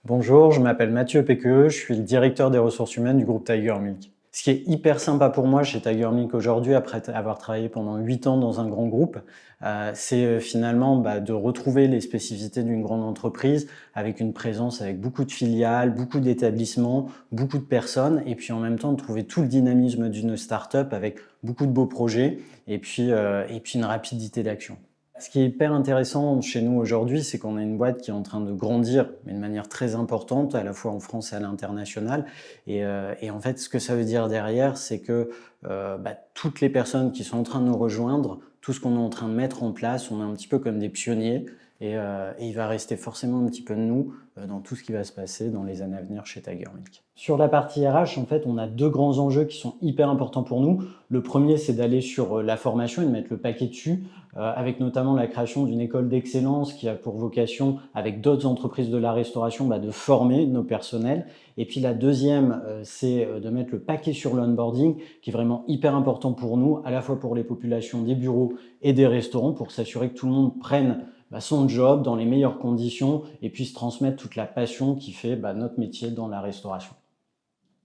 Bonjour, je m'appelle Mathieu Péqueux, je suis le directeur des ressources humaines du groupe Tiger Milk. Ce qui est hyper sympa pour moi chez Tiger Milk aujourd'hui, après avoir travaillé pendant 8 ans dans un grand groupe, c'est finalement de retrouver les spécificités d'une grande entreprise avec une présence avec beaucoup de filiales, beaucoup d'établissements, beaucoup de personnes et puis en même temps de trouver tout le dynamisme d'une start-up avec beaucoup de beaux projets et puis une rapidité d'action. Ce qui est hyper intéressant chez nous aujourd'hui, c'est qu'on a une boîte qui est en train de grandir, mais de manière très importante, à la fois en France et à l'international. Et en fait, ce que ça veut dire derrière, c'est que toutes les personnes qui sont en train de nous rejoindre, tout ce qu'on est en train de mettre en place, on est un petit peu comme des pionniers. Et il va rester forcément un petit peu de nous dans tout ce qui va se passer dans les années à venir chez Tiger Milk. Sur la partie RH, en fait, on a deux grands enjeux qui sont hyper importants pour nous. Le premier, c'est d'aller sur la formation et de mettre le paquet dessus, avec notamment la création d'une école d'excellence qui a pour vocation, avec d'autres entreprises de la restauration, de former nos personnels. Et puis la deuxième, c'est de mettre le paquet sur l'onboarding, qui est vraiment hyper important pour nous, à la fois pour les populations des bureaux et des restaurants, pour s'assurer que tout le monde prenne son job dans les meilleures conditions et puisse transmettre toute la passion qui fait notre métier dans la restauration.